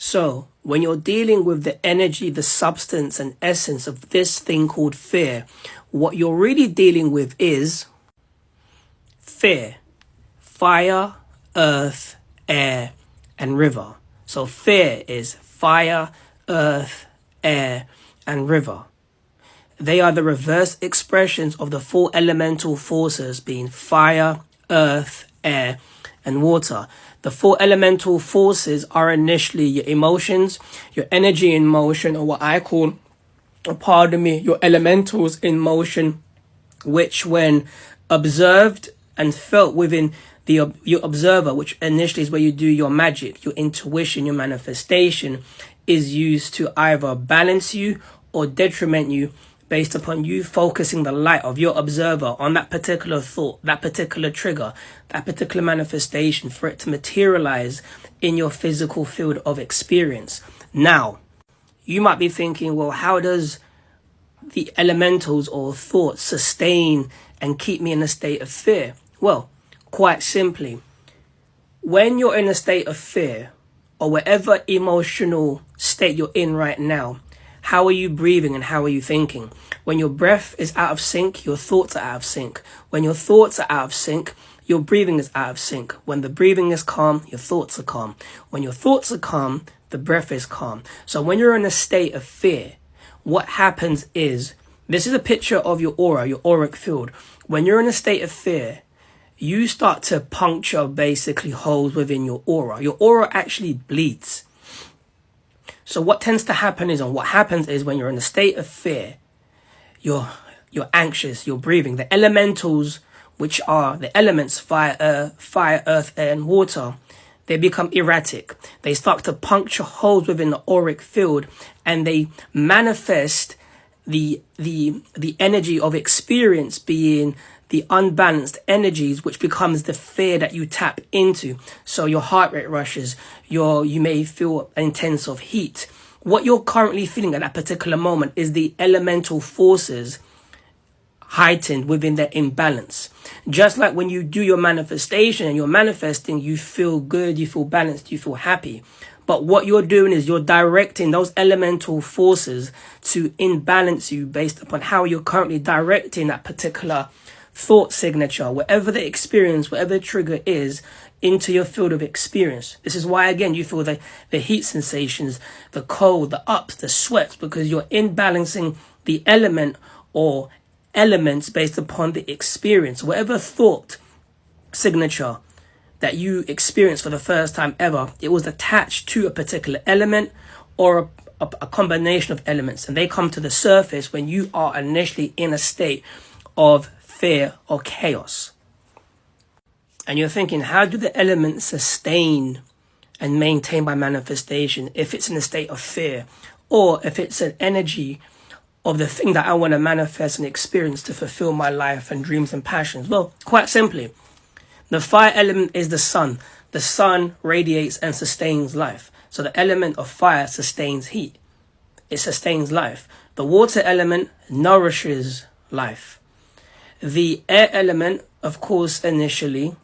So when you're dealing with the energy, the substance and essence of this thing called fear, what you're really dealing with is fear, fire, earth, air, and river. So fear is fire, earth, air, and river. They are the reverse expressions of the four elemental forces being fire, earth, air, and water. The four elemental forces are initially your emotions, your energy in motion, or what I call, your elementals in motion, which when observed and felt within your observer, which initially is where you do your magic, your intuition, your manifestation, is used to either balance you or detriment you based upon you focusing the light of your observer on that particular thought, that particular trigger, that particular manifestation for it to materialize in your physical field of experience. Now, you might be thinking, well, how does the elementals or thoughts sustain and keep me in a state of fear? Well, quite simply, when you're in a state of fear or whatever emotional state you're in right now, how are you breathing and how are you thinking? When your breath is out of sync, your thoughts are out of sync. When your thoughts are out of sync, your breathing is out of sync. When the breathing is calm, your thoughts are calm. When your thoughts are calm, the breath is calm. So when you're in a state of fear, what happens is, this is a picture of your aura, your auric field. When you're in a state of fear, you start to puncture basically holes within your aura. Your aura actually bleeds. So what tends to happen is, and what happens is when you're in a state of fear, you're anxious, you're breathing. The elementals, which are the elements, fire, earth, air, and water, they become erratic. They start to puncture holes within the auric field and they manifest the energy of experience being the unbalanced energies, which becomes the fear that you tap into. So your heart rate rushes, you may feel an intense of heat. What you're currently feeling at that particular moment is the elemental forces heightened within their imbalance. Just like when you do your manifestation and you're manifesting, you feel good, you feel balanced, you feel happy. But what you're doing is you're directing those elemental forces to imbalance you based upon how you're currently directing that particular thought signature, whatever the experience, whatever the trigger is, into your field of experience. This is why, again, you feel the heat sensations, the cold, the ups, the sweats, because you're imbalancing the element or elements based upon the experience. Whatever thought signature that you experienced for the first time ever, it was attached to a particular element or a combination of elements, and they come to the surface when you are initially in a state of fear or chaos. And you're thinking, how do the elements sustain and maintain my manifestation if it's in a state of fear, or if it's an energy of the thing that I want to manifest and experience to fulfill my life and dreams and passions? Well, quite simply, the fire element is the sun. The sun radiates and sustains life. So the element of fire sustains heat. It sustains life. The water element nourishes life. The air element, of course, initially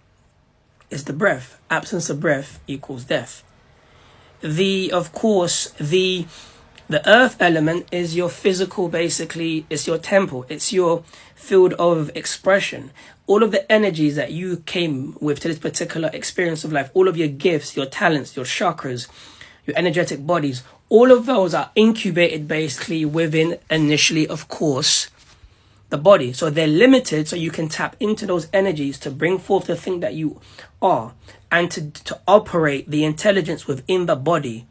is the breath. Absence of breath equals death. The earth element is your physical, basically, it's your temple. It's your field of expression. All of the energies that you came with to this particular experience of life, all of your gifts, your talents, your chakras, your energetic bodies, all of those are incubated basically within initially, of course, the body. So they're limited, so you can tap into those energies to bring forth the thing that you are and to operate the intelligence within the body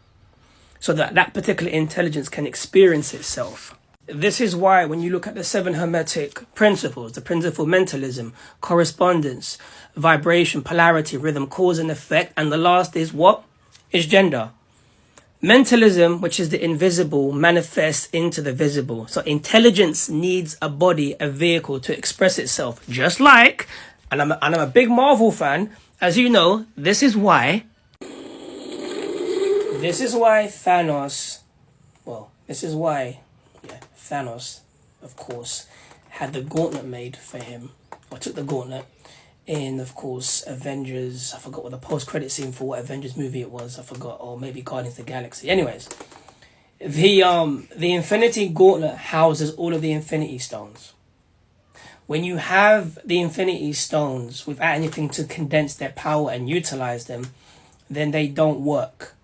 so that that particular intelligence can experience itself. This is why when you look at the 7 Hermetic principles, the principle of mentalism, correspondence, vibration, polarity, rhythm, cause and effect, and the last is what? Is gender. Mentalism, which is the invisible, manifests into the visible. So intelligence needs a body, a vehicle to express itself. Just like, and I'm a big Marvel fan, as you know, this is why Thanos, Thanos, of course, had the gauntlet made for him, or took the gauntlet, in, of course, Avengers. I forgot what the post-credit scene for what Avengers movie it was. I forgot, or maybe Guardians of the Galaxy. Anyways, the Infinity Gauntlet houses all of the Infinity Stones. When you have the Infinity Stones without anything to condense their power and utilize them, then they don't work.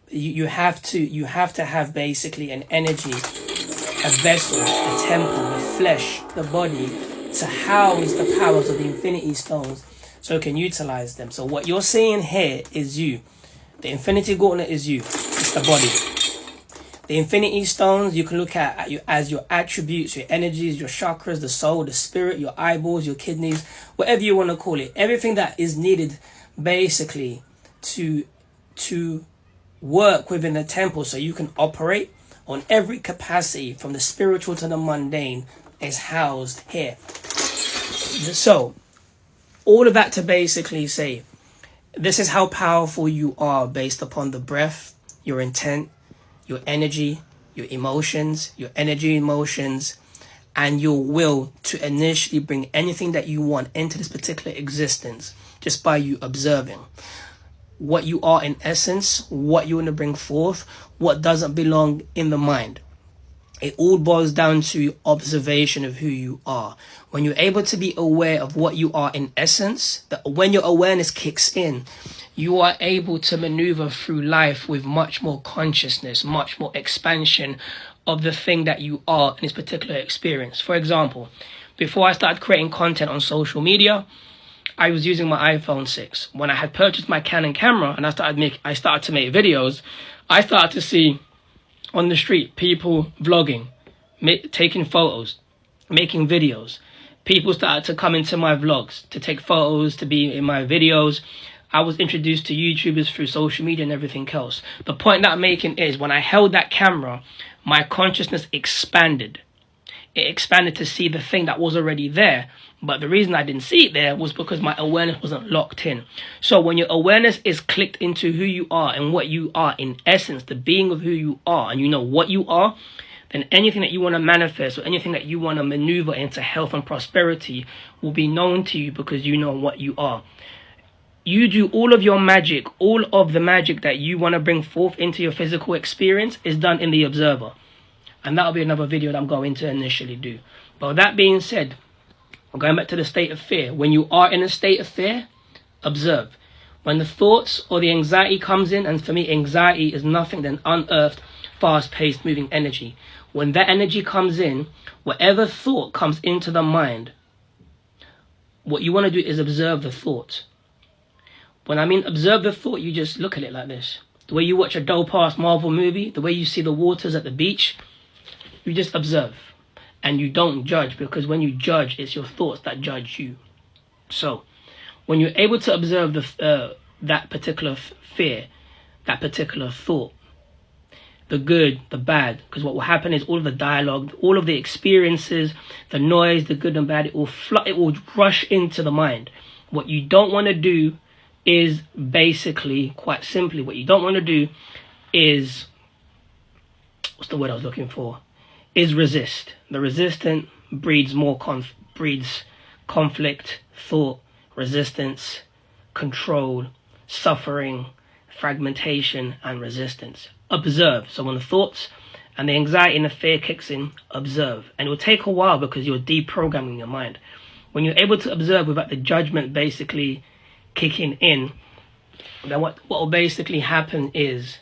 You have to have basically an energy, a vessel, a temple, the flesh, the body, to house the powers of the Infinity Stones so you can utilize them. So what you're seeing here is you. The Infinity Gauntlet is you. It's the body. The Infinity Stones you can look at you as your attributes, your energies, your chakras, the soul, the spirit, your eyeballs, your kidneys, whatever you want to call it. Everything that is needed basically to work within the temple so you can operate on every capacity from the spiritual to the mundane is housed here. So all of that to basically say this is how powerful you are based upon the breath, your intent, your energy, your emotions, your energy, emotions, and your will to initially bring anything that you want into this particular existence just by you observing what you are in essence, what you want to bring forth, what doesn't belong in the mind. It all boils down to observation of who you are. When you're able to be aware of what you are in essence, that when your awareness kicks in, you are able to maneuver through life with much more consciousness, much more expansion of the thing that you are in this particular experience. For example, before I started creating content on social media, I was using my iPhone 6. When I had purchased my Canon camera and I started to make videos, I started to see on the street people vlogging, taking photos, making videos. People started to come into my vlogs to take photos, to be in my videos. I was introduced to YouTubers through social media and everything else. The point that I'm making is when I held that camera, my consciousness expanded. It expanded to see the thing that was already there. But the reason I didn't see it there was because my awareness wasn't locked in. So when your awareness is clicked into who you are and what you are in essence, the being of who you are, and you know what you are, then anything that you want to manifest or anything that you want to maneuver into health and prosperity will be known to you because you know what you are. You do all of your magic, all of the magic that you want to bring forth into your physical experience is done in the observer. And that'll be another video that I'm going to initially do. But with that being said, going back to the state of fear. When you are in a state of fear, observe. When the thoughts or the anxiety comes in, and for me, anxiety is nothing than unearthed, fast-paced, moving energy. When that energy comes in, whatever thought comes into the mind, what you want to do is observe the thought. When I mean observe the thought, you just look at it like this. The way you watch a dope-ass Marvel movie, the way you see the waters at the beach, you just observe. And you don't judge, because when you judge, it's your thoughts that judge you. So, when you're able to observe that particular fear, that particular thought, the good, the bad, because what will happen is all of the dialogue, all of the experiences, the noise, the good and bad, it will rush into the mind. What you don't want to do is basically, quite simply, what you don't want to do is, what's the word I was looking for? Is resist. The resistant breeds breeds conflict, thought, resistance, control, suffering, fragmentation, and resistance. Observe. So when the thoughts and the anxiety and the fear kicks in, observe. And it will take a while because you're deprogramming your mind. When you're able to observe without the judgment basically kicking in, then what will basically happen is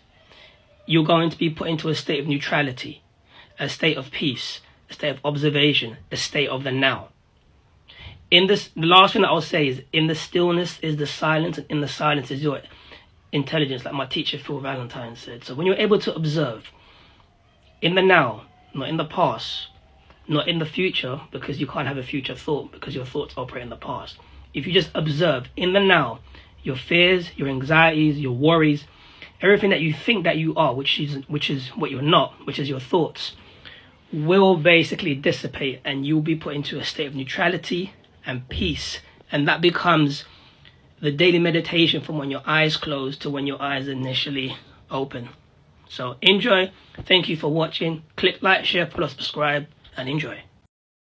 you're going to be put into a state of neutrality, a state of peace, a state of observation, a state of the now. In this, the last thing that I'll say is, in the stillness is the silence, and in the silence is your intelligence, like my teacher Phil Valentine said. So when you're able to observe in the now, not in the past, not in the future, because you can't have a future thought because your thoughts operate in the past. If you just observe in the now, your fears, your anxieties, your worries, everything that you think that you are, which is what you're not, which is your thoughts, will basically dissipate, and you'll be put into a state of neutrality and peace. And that becomes the daily meditation from when your eyes close to when your eyes initially open. So enjoy. Thank you for watching. Click like, share, follow, subscribe, and enjoy.